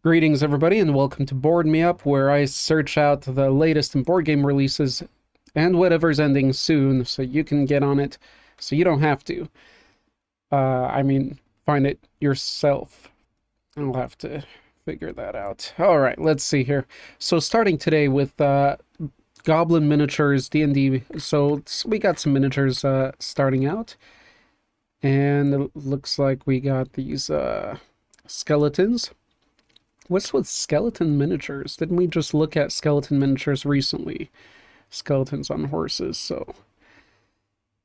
Greetings, everybody, and welcome to Board Me Up, where I search out the latest in board game releases and whatever's ending soon so you can get on it so you don't have to. Find it yourself. I'll have to figure that out. All right, let's see here. So starting today with Goblin Miniatures D&D. So we got some miniatures starting out. And it looks like we got these skeletons. What's with skeleton miniatures? Didn't we just look at skeleton miniatures recently? Skeletons on horses, so...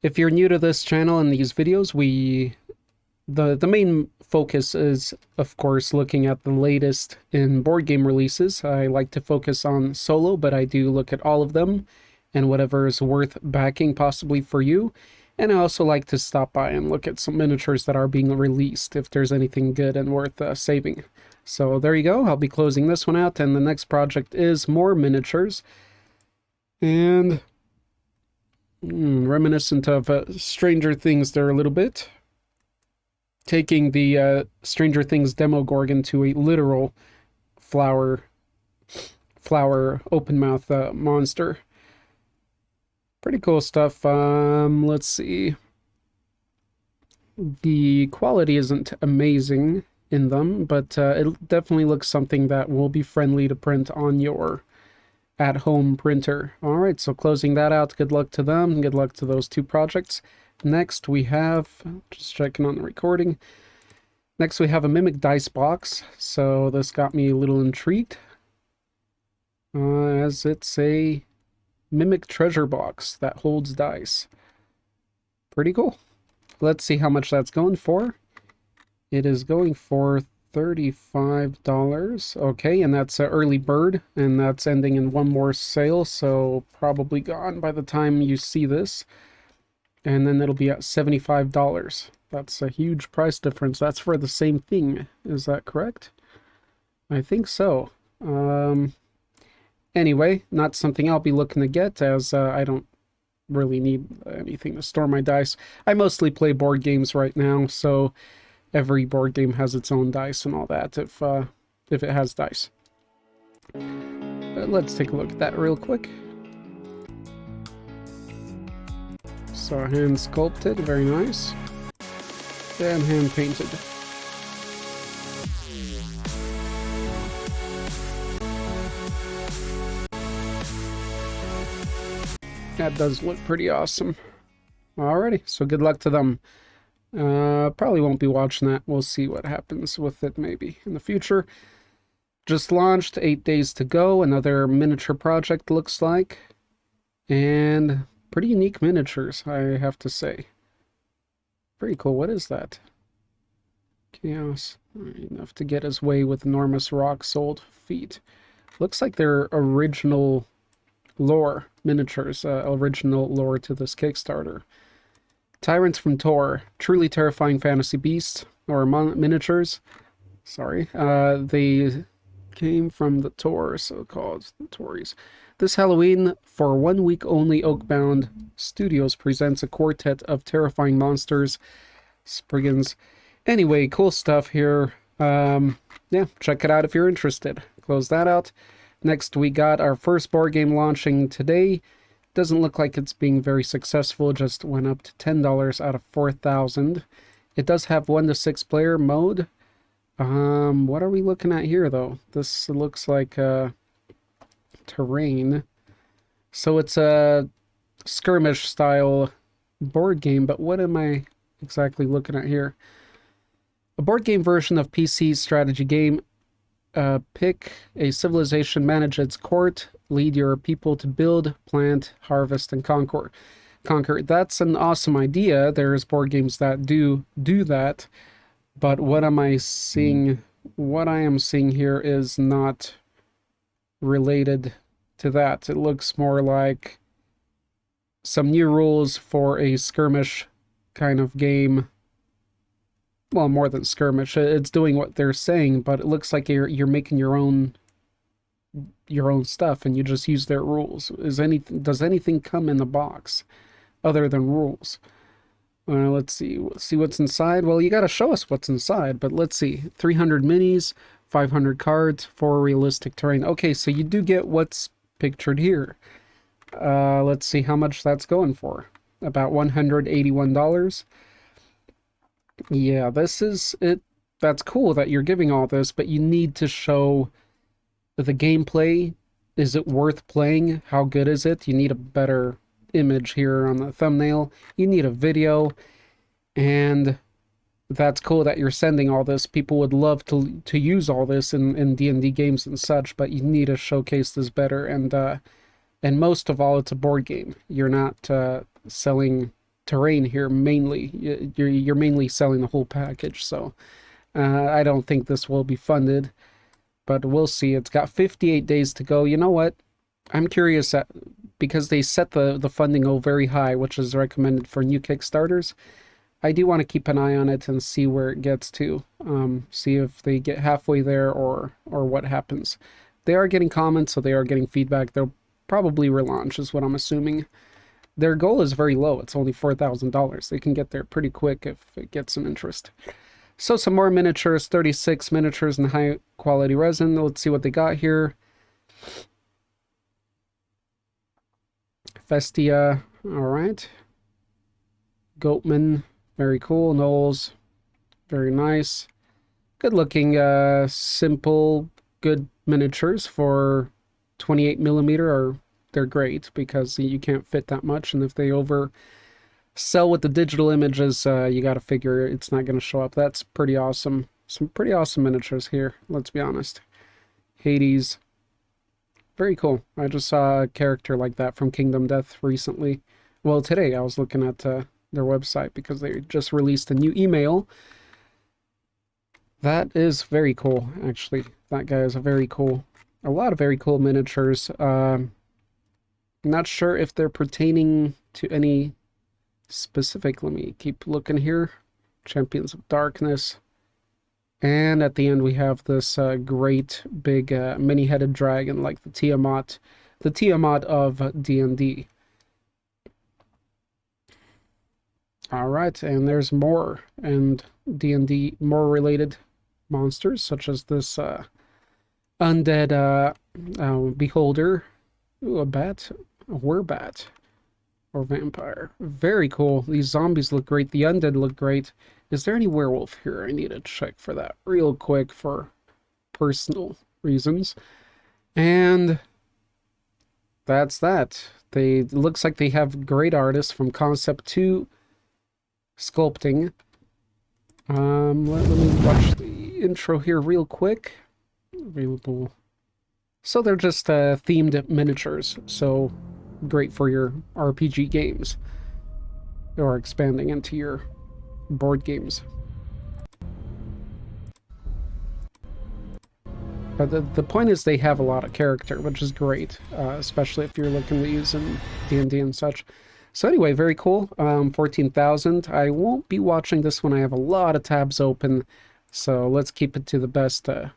If you're new to this channel and these videos, the main focus is, of course, looking at the latest in board game releases. I like to focus on solo, but I do look at all of them and whatever is worth backing possibly for you. And I also like to stop by and look at some miniatures that are being released, if there's anything good and worth saving. So there you go, I'll be closing this one out, and the next project is more miniatures. And reminiscent of Stranger Things there a little bit. Taking the Stranger Things Demogorgon to a literal flower open mouth monster. Pretty cool stuff. Let's see. The quality isn't amazing in them, but it definitely looks something that will be friendly to print on your at-home printer. All right, so closing that out. Good luck to them. Good luck to those two projects. Next, we have, just checking on the recording. Next, we have a Mimic Dice Box. So this got me a little intrigued, as it's a Mimic Treasure Box that holds dice. Pretty cool. Let's see how much that's going for. It is going for $35. Okay, and that's an early bird, and that's ending in one more sale, so probably gone by the time you see this. And then it'll be at $75. That's a huge price difference. That's for the same thing. Is that correct? I think so. Anyway, not something I'll be looking to get, as I don't really need anything to store my dice. I mostly play board games right now, so every board game has its own dice and all that, if it has dice. Let's take a look at that real quick. So hand sculpted, very nice. And hand painted. That does look pretty awesome. Alrighty, so good luck to them. Probably won't be watching that. We'll see what happens with it maybe in the future. Just launched, 8 days to go. Another miniature project looks like. And pretty unique miniatures, I have to say. Pretty cool. What is that? Chaos. Enough to get his way with enormous rock-soled feet. Looks like they're original lore miniatures, original lore to this Kickstarter. Tyrants from Tor, truly terrifying fantasy beasts, or miniatures. Sorry. They came from the Tor, so-called Tories. This Halloween, for 1 week only, Oakbound Studios presents a quartet of terrifying monsters. Spriggans. Anyway, cool stuff here. Yeah, check it out if you're interested. Close that out. Next, we got our first board game launching today. Doesn't look like it's being very successful. Just went up to $10 out of 4,000. It does have 1 to 6 player mode. What are we looking at here, though? This looks like terrain. So it's a skirmish style board game, but what am I exactly looking at here? A board game version of PC strategy game. Pick a civilization, manage its court, lead your people to build, plant, harvest, and conquer. That's an awesome idea. There's board games that do that, but what am I seeing? What I am seeing here is not related to that. It looks more like some new rules for a skirmish kind of game. Well, more than skirmish. It's doing what they're saying, but it looks like you're making your own stuff, and you just use their rules. Does anything come in the box other than rules? Let's see what's inside. Well, you got to show us what's inside, but let's see. 300 minis, 500 cards for realistic terrain. Okay, so you do get what's pictured here. Let's see how much that's going for. About $181. Yeah, this is it. That's cool that you're giving all this, but you need to show the gameplay. Is it worth playing? How good is it? You need a better image here on the thumbnail. You need a video, and that's cool that you're sending all this. People would love to use all this in D&D games and such, but you need to showcase this better. And most of all, it's a board game. You're not selling terrain here mainly. You're mainly selling the whole package. So I don't think this will be funded, but we'll see. It's got 58 days to go. You know what? I'm curious because they set the funding goal very high, which is recommended for new Kickstarters. I do want to keep an eye on it and see where it gets to. See if they get halfway there or what happens. They are getting comments, so they are getting feedback. They'll probably relaunch, is what I'm assuming. Their goal is very low. It's only $4,000. They can get there pretty quick if it gets some interest. So some more miniatures, 36 miniatures in high quality resin. Let's see what they got here. Festia, all right. Goatman, very cool. Knowles, very nice. Good looking, simple, good miniatures for 28 millimeter. Or they're great because you can't fit that much, and if they oversell with the digital images, you got to figure it's not going to show up. That's pretty awesome. Some pretty awesome miniatures here, let's be honest. Hades, very cool. I just saw a character like that from Kingdom Death recently. Well, today I was looking at their website because they just released a new email. That is very cool, actually. That guy is a lot of very cool miniatures. Not sure if they're pertaining to any specific. Let me keep looking here. Champions of Darkness. And at the end we have this great big many-headed dragon like the Tiamat of D&D. All right, and there's more and D&D more related monsters such as this undead beholder. Ooh, a bat, a werbat, or vampire. Very cool. These zombies look great. The undead look great. Is there any werewolf here? I need to check for that real quick for personal reasons. And that's that. It looks like they have great artists from concept to sculpting. Let me watch the intro here real quick. Available. So they're just themed miniatures, so great for your RPG games or expanding into your board games. But the point is they have a lot of character, which is great, especially if you're looking to use in D&D and such. So anyway, very cool. 14,000. I won't be watching this one. I have a lot of tabs open, so let's keep it to the best of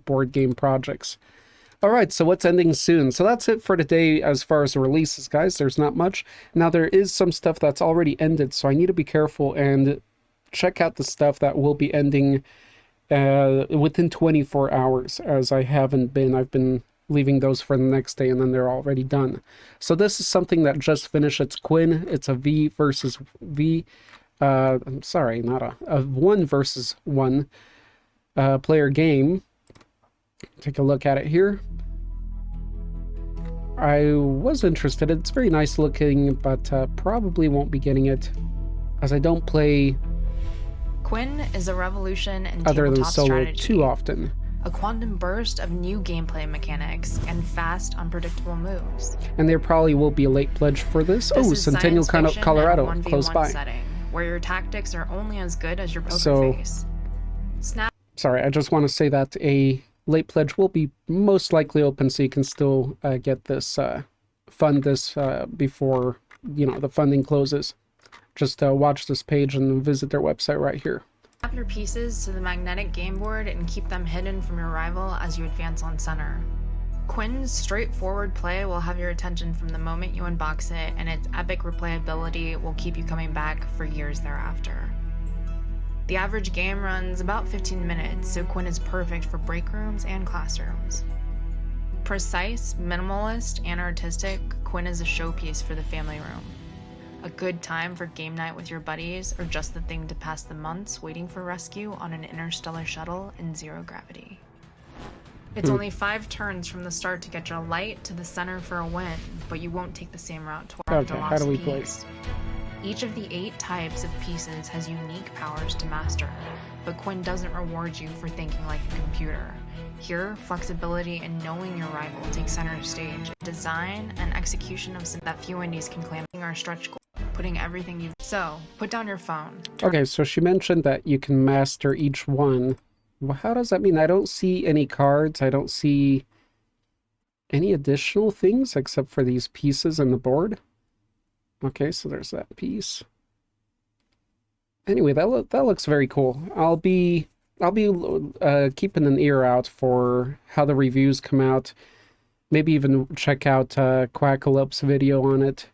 board game projects. All right, so what's ending soon? So that's it for today as far as the releases, guys. There's not much. Now, there is some stuff that's already ended, so I need to be careful and check out the stuff that will be ending within 24 hours, as I've been leaving those for the next day, and then they're already done. So this is something that just finished. It's Quinn. It's a V versus V. I'm sorry, not a 1 versus 1 player game. Take a look at it here. I was interested. It's very nice looking, but probably won't be getting it as I don't play Quinn is a revolution in other than tabletop solo strategy. too often. A quantum burst of new gameplay mechanics and fast, unpredictable moves. And there probably will be a late pledge for this. This Oh, is Centennial, science fiction Colorado, in a 1v1 close by. setting, where your tactics are only as good as your poker So, face. Sorry, I just want to say that a late pledge will be most likely open, so you can still get this, fund this before, the funding closes. Just watch this page and visit their website right here. Snap your pieces to the magnetic game board and keep them hidden from your rival as you advance on center. Quinn's straightforward play will have your attention from the moment you unbox it, and its epic replayability will keep you coming back for years thereafter. The average game runs about 15 minutes, so Quinn is perfect for break rooms and classrooms. Precise, minimalist, and artistic, Quinn is a showpiece for the family room. A good time for game night with your buddies, or just the thing to pass the months waiting for rescue on an interstellar shuttle in zero gravity. It's only 5 turns from the start to get your light to the center for a win, but you won't take the same route toward the lost piece. Each of the 8 types of pieces has unique powers to master, but Quinn doesn't reward you for thinking like a computer. Here, flexibility and knowing your rival take center stage. Design and execution of that few indies can claim our stretch goal, putting everything you've... So, put down your phone. Okay, so she mentioned that you can master each one. Well, how does that mean? I don't see any cards. I don't see any additional things except for these pieces in the board. Okay, so there's that piece. Anyway, that looks very cool. I'll be keeping an ear out for how the reviews come out. Maybe even check out Quackalup's video on it.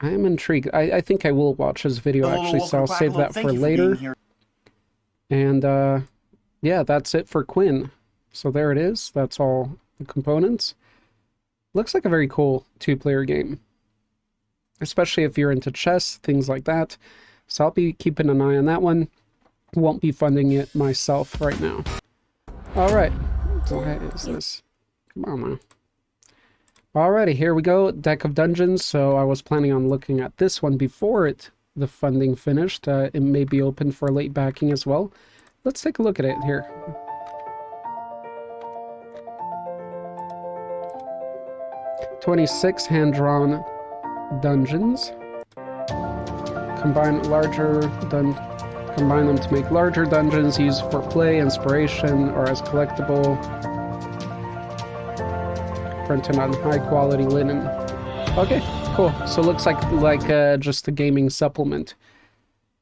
I am intrigued. I think I will watch his video actually, so I'll save that for later. And yeah, that's it for Quinn. So there it is. That's all the components. Looks like a very cool 2-player game, especially if you're into chess, things like that. So I'll be keeping an eye on that one. Won't be funding it myself right now. All right, what is this? Come on now. Alrighty, here we go. Deck of Dungeons. So I was planning on looking at this one before the funding finished. It may be open for late backing as well. Let's take a look at it here. "26 hand-drawn dungeons. Combine them to make larger dungeons used for play, inspiration, or as collectible. Printed on high-quality linen." Okay, cool. So it looks like just a gaming supplement.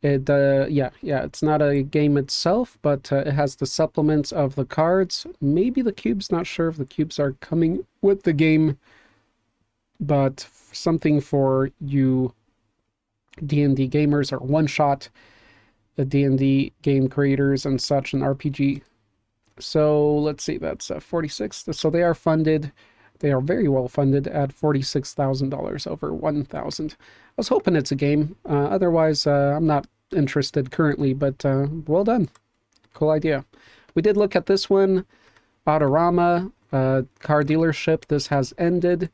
Yeah, it's not a game itself, but it has the supplements of the cards. Maybe the cubes, not sure if the cubes are coming with the game, but something for you D&D gamers, or one-shot the D&D game creators and such, and RPG. So let's see, that's 46. So they are funded. They are very well funded at $46,000, over 1,000. I was hoping it's a game. Otherwise, I'm not interested currently, but well done. Cool idea. We did look at this one, Adorama Car Dealership. This has ended,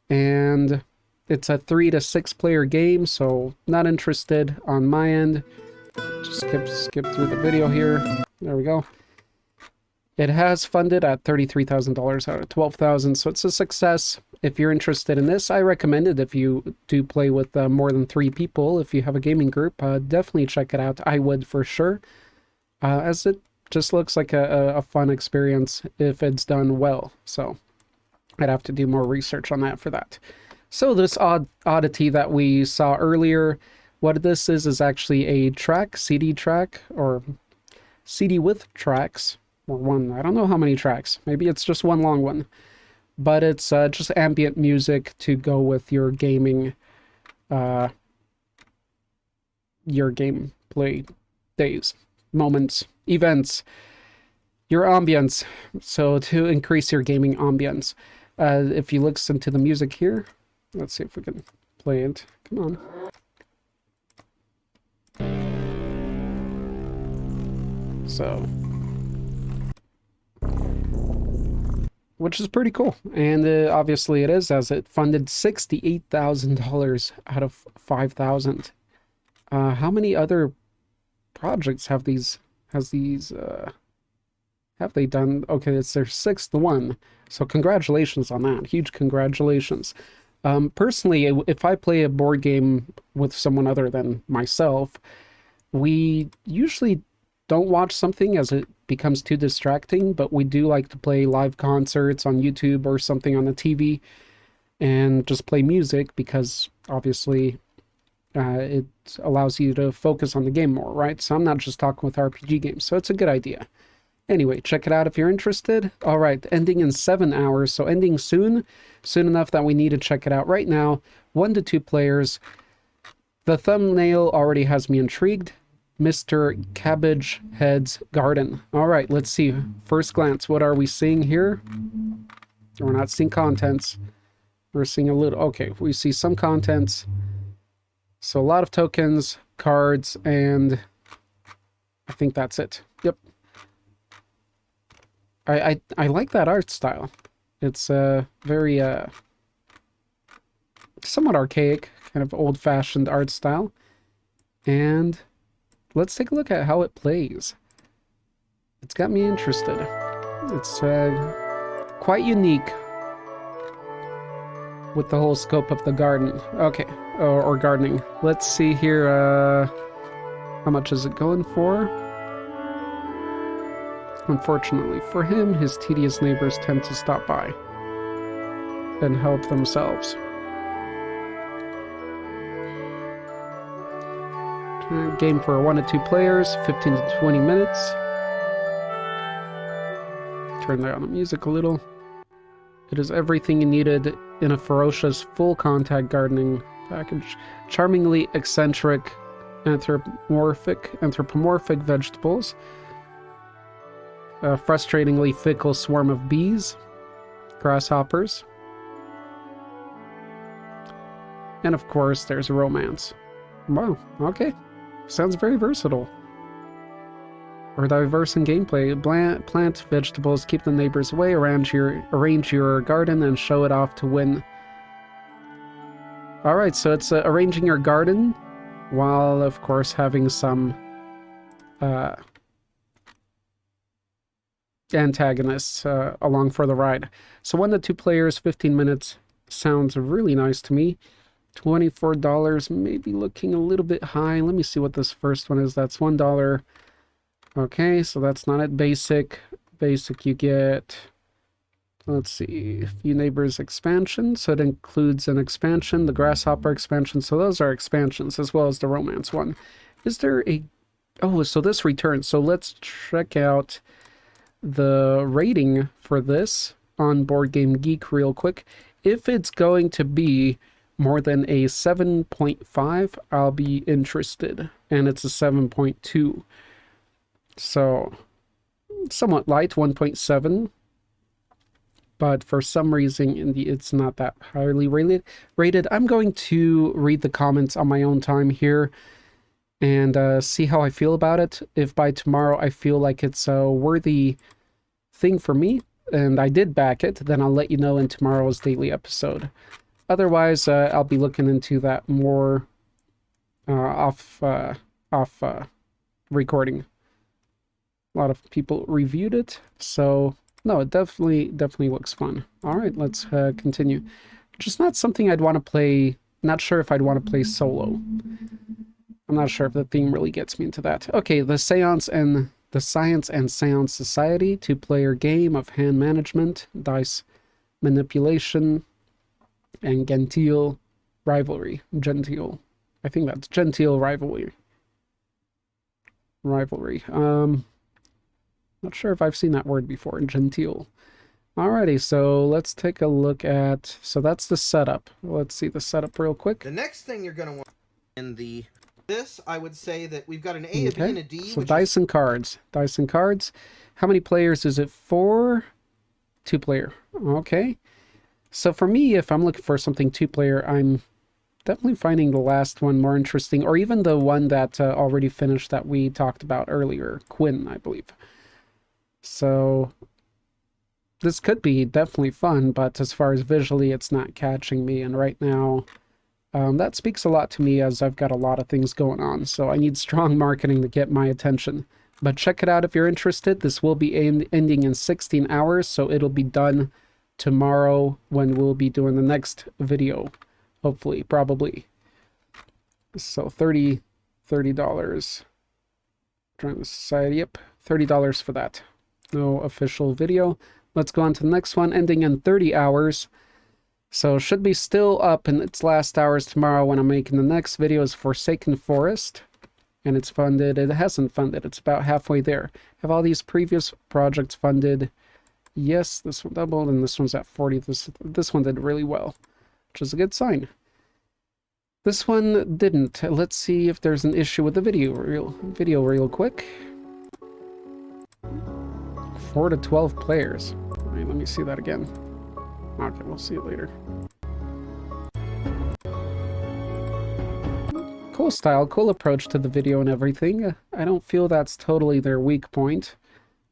and it's a 3 to 6 player game, so not interested on my end. Just skip through the video here. There we go. It has funded at $33,000 out of $12,000, so it's a success. If you're interested in this, I recommend it. If you do play with more than 3 people, if you have a gaming group, definitely check it out. I would for sure, as it just looks like a fun experience if it's done well. So I'd have to do more research on that for that. So this oddity that we saw earlier, what this is actually a track, CD track, or CD with tracks. Or one, I don't know how many tracks. Maybe it's just one long one. But it's just ambient music to go with your gaming, your gameplay days, moments, events, your ambience. So to increase your gaming ambience. If you listen to the music here, let's see if we can play it. Come on. So, which is pretty cool, and obviously it is, as it funded $68,000 out of $5,000. How many other projects have they done? Okay, it's their 6th one, so congratulations on that. Huge congratulations. Personally, if I play a board game with someone other than myself, we usually don't watch something as it becomes too distracting, but we do like to play live concerts on YouTube or something on the TV and just play music, because obviously it allows you to focus on the game more, right? So I'm not just talking with RPG games, so it's a good idea. Anyway, check it out if you're interested. All right, ending in 7 hours, so ending soon enough that we need to check it out right now. 1 to 2 players. The thumbnail already has me intrigued. Mr. Cabbageheads Garden. All right, let's see. First glance, what are we seeing here? We're not seeing contents. We're seeing a little... Okay, we see some contents. So a lot of tokens, cards, and I think that's it. Yep. I like that art style. It's very somewhat archaic, kind of old-fashioned art style. And let's take a look at how it plays. It's got me interested. It's quite unique with the whole scope of the garden. Okay, or gardening. Let's see here, how much is it going for? Unfortunately for him, his tedious neighbors tend to stop by and help themselves. Game for 1 to 2 players, 15 to 20 minutes. Turn down the music a little. It is everything you needed in a ferocious, full-contact gardening package. Charmingly eccentric, anthropomorphic vegetables. A frustratingly fickle swarm of bees. Grasshoppers. And of course, there's romance. Wow, okay. Sounds very versatile. Or diverse in gameplay. Plant vegetables, keep the neighbors away, arrange your garden, and show it off to win. Alright, so it's arranging your garden, while of course having some antagonists along for the ride. So 1 to 2 players, 15 minutes, sounds really nice to me. $24, maybe looking a little bit high. Let me see what this first one is. That's $1. Okay, so that's not it. Basic you get, let's see, a few neighbors expansion. So it includes an expansion, the grasshopper expansion. So those are expansions as well as the romance one. Is there a, oh, so this returns. So let's check out the rating for this on Board Game Geek real quick. If it's going to be more than a 7.5, I'll be interested. And it's a 7.2. So, somewhat light, 1.7. But for some reason, it's not that highly rated. I'm going to read the comments on my own time here and see how I feel about it. If by tomorrow I feel like it's a worthy thing for me, and I did back it, then I'll let you know in tomorrow's daily episode. Otherwise, I'll be looking into that more off recording. A lot of people reviewed it, so no, it definitely looks fun. All right, let's continue. Just not something I'd want to play. Not sure if I'd want to play solo. I'm not sure if the theme really gets me into that. Okay, the Science and Seance Society, 2-player game of hand management, dice manipulation, and genteel rivalry. Genteel. I think that's genteel rivalry. Not sure if I've seen that word before. Genteel. Alrighty, so let's take a look at... So that's the setup. Let's see the setup real quick. The next thing you're going to want in this, I would say that we've got an A, a B, and a D. So dice and cards. Dice and cards. How many players is it for? 2-player. Okay. So for me, if I'm looking for something 2-player, I'm definitely finding the last one more interesting, or even the one that already finished that we talked about earlier, Quinn, I believe. So this could be definitely fun, but as far as visually, it's not catching me. And right now, that speaks a lot to me as I've got a lot of things going on. So I need strong marketing to get my attention. But check it out if you're interested. This will be ending in 16 hours, so it'll be done tomorrow when we'll be doing the next video. Hopefully, probably. So $30. Join the society, yep. $30 for that. No official video. Let's go on to the next one, ending in 30 hours. So should be still up in its last hours tomorrow when I'm making the next video. Is Forsaken Forest. And it's funded. It hasn't funded. It's about halfway there. Have all these previous projects funded? Yes, this one doubled, and this one's at 40. This one did really well, which is a good sign. This one didn't. Let's see if there's an issue with the video real quick. 4 to 12 players. Wait, let me see that again. Okay, we'll see it later. Cool style, cool approach to the video and everything. I don't feel that's totally their weak point.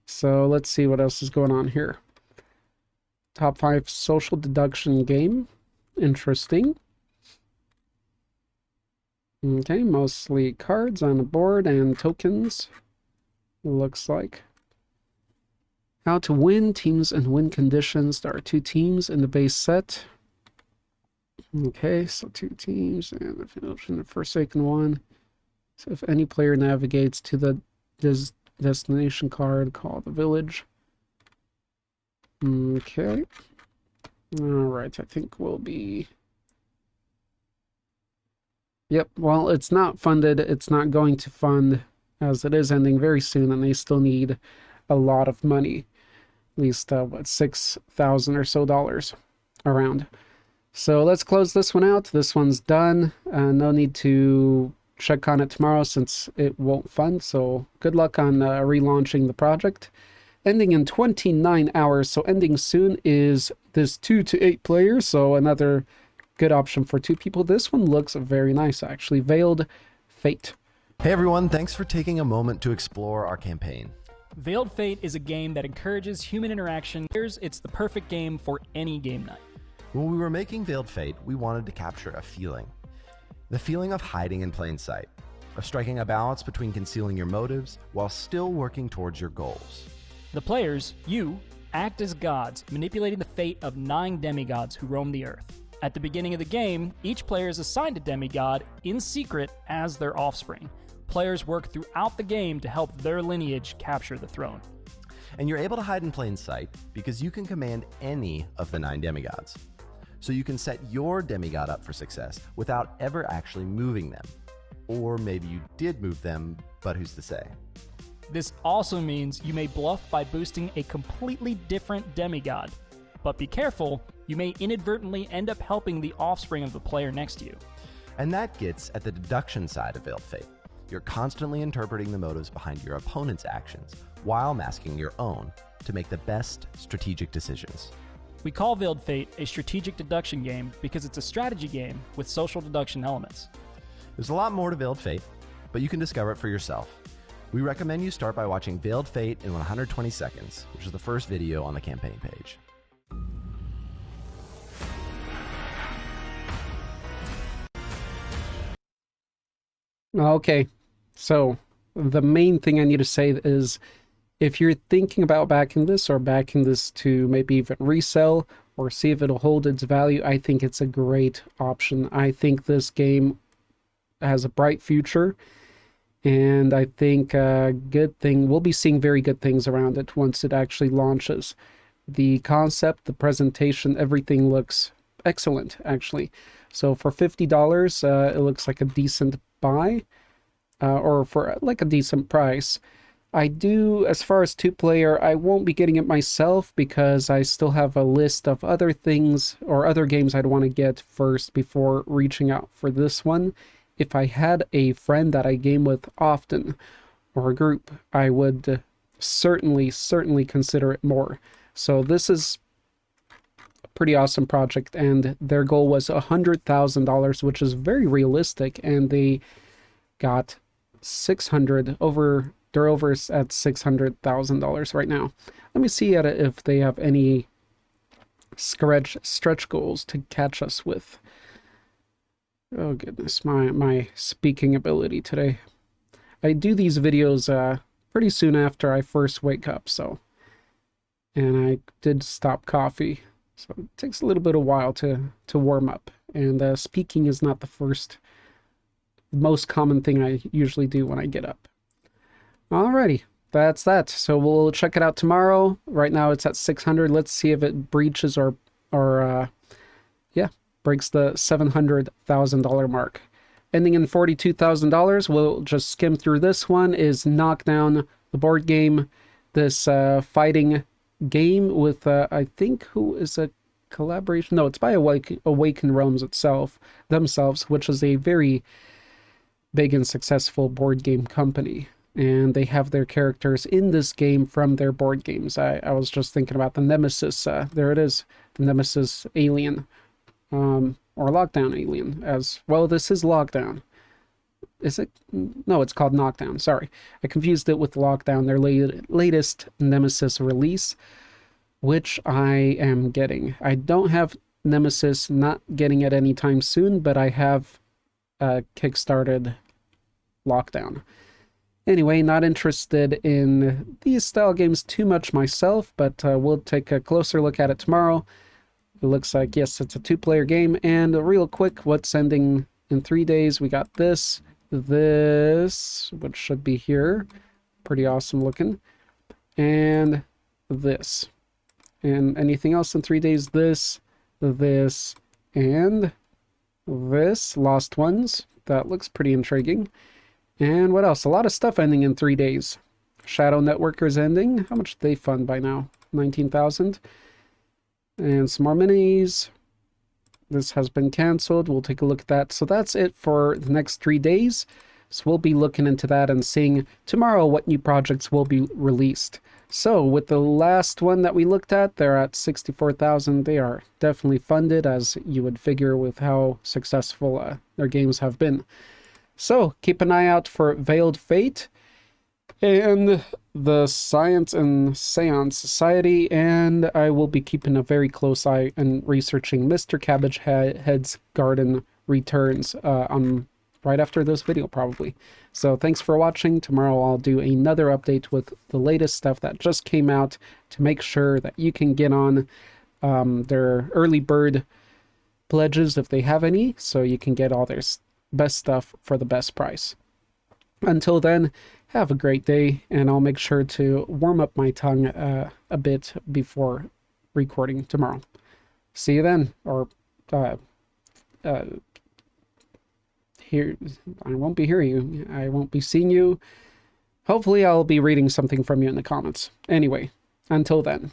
So let's see what else is going on here. Top 5 social deduction game. Interesting. Okay, mostly cards on the board and tokens. Looks like. How to win, teams and win conditions. There are 2 teams in the base set. Okay, so 2 teams and the Forsaken one. So if any player navigates to the destination card, call the village. Okay. Alright, I think we'll be... Yep, well, it's not funded. It's not going to fund, as it is ending very soon, and they still need a lot of money. At least, what, $6,000 or so dollars around. So let's close this one out. This one's done. No need to check on it tomorrow since it won't fund. So good luck on relaunching the project. Ending in 29 hours. So ending soon is this 2 to 8 players. So another good option for 2 people. This one looks very nice, actually. Veiled Fate. Hey everyone, thanks for taking a moment to explore our campaign. Veiled Fate is a game that encourages human interaction. It's the perfect game for any game night. When we were making Veiled Fate, we wanted to capture a feeling. The feeling of hiding in plain sight, of striking a balance between concealing your motives while still working towards your goals. The players, you, act as gods, manipulating the fate of 9 demigods who roam the earth. At the beginning of the game, each player is assigned a demigod in secret as their offspring. Players work throughout the game to help their lineage capture the throne. And you're able to hide in plain sight because you can command any of the 9 demigods. So you can set your demigod up for success without ever actually moving them. Or maybe you did move them, but who's to say? This also means you may bluff by boosting a completely different demigod. But be careful, you may inadvertently end up helping the offspring of the player next to you. And that gets at the deduction side of Veiled Fate. You're constantly interpreting the motives behind your opponent's actions while masking your own to make the best strategic decisions. We call Veiled Fate a strategic deduction game because it's a strategy game with social deduction elements. There's a lot more to Veiled Fate, but you can discover it for yourself. We recommend you start by watching Veiled Fate in 120 seconds, which is the first video on the campaign page. Okay, so the main thing I need to say is if you're thinking about backing this or backing this to maybe even resell or see if it'll hold its value, I think it's a great option. I think this game has a bright future, and I think we'll be seeing very good things around it once it actually launches. The concept, the presentation, everything looks excellent, actually. So for $50, it looks like a decent buy, or for like a decent price. I do, as far as 2-player, I won't be getting it myself because I still have a list of other things or other games I'd want to get first before reaching out for this one. If I had a friend that I game with often or a group, I would certainly consider it more. So this is a pretty awesome project, and their goal was $100,000, which is very realistic, and they got 600 over. They're over at $600,000 right now. Let me see if they have any stretch goals to catch us with. Oh goodness, my speaking ability today. I do these videos pretty soon after I first wake up, so. And I did stop coffee, so it takes a little bit of while to warm up. And speaking is not the most common thing I usually do when I get up. Alrighty, that's that. So we'll check it out tomorrow. Right now it's at 600. Let's see if it breaches or breaks the $700,000 mark. Ending in $42,000. We'll just skim through this one. Is Knockdown, the board game. This fighting game with I think who is a collaboration. No, it's by Awaken Realms themselves, which is a very big and successful board game company. And they have their characters in this game from their board games. I was just thinking about the Nemesis. There it is, the Nemesis alien, or Lockdown alien as well. This is Lockdown. Is it? No, it's called Knockdown. Sorry, I confused it with Lockdown, their latest Nemesis release, which I am getting. I don't have Nemesis, not getting it anytime soon, but I have kickstarted Lockdown. Anyway, not interested in these style games too much myself, but we'll take a closer look at it tomorrow. It looks like, yes, it's a 2-player game. And real quick, what's ending in 3 days? We got this, which should be here. Pretty awesome looking. And this. And anything else in 3 days? This, and this. Lost Ones. That looks pretty intriguing. And what else? A lot of stuff ending in 3 days. Shadow Networkers ending. How much did they fund by now? 19,000. And some more minis. This has been canceled. We'll take a look at that. So that's it for the next 3 days. So we'll be looking into that and seeing tomorrow what new projects will be released. So with the last one that we looked at, they're at 64,000. They are definitely funded, as you would figure with how successful their games have been. So keep an eye out for Veiled Fate and the Science and Séance Society, and I will be keeping a very close eye and researching Mr. Cabbageheads Garden returns right after this video probably. So thanks for watching. Tomorrow I'll do another update with the latest stuff that just came out to make sure that you can get on their early bird pledges if they have any, so you can get all their best stuff for the best price. Until then, have a great day, and I'll make sure to warm up my tongue a bit before recording tomorrow. See you then, or here, I won't be hearing you. I won't be seeing you. Hopefully I'll be reading something from you in the comments. Anyway, until then.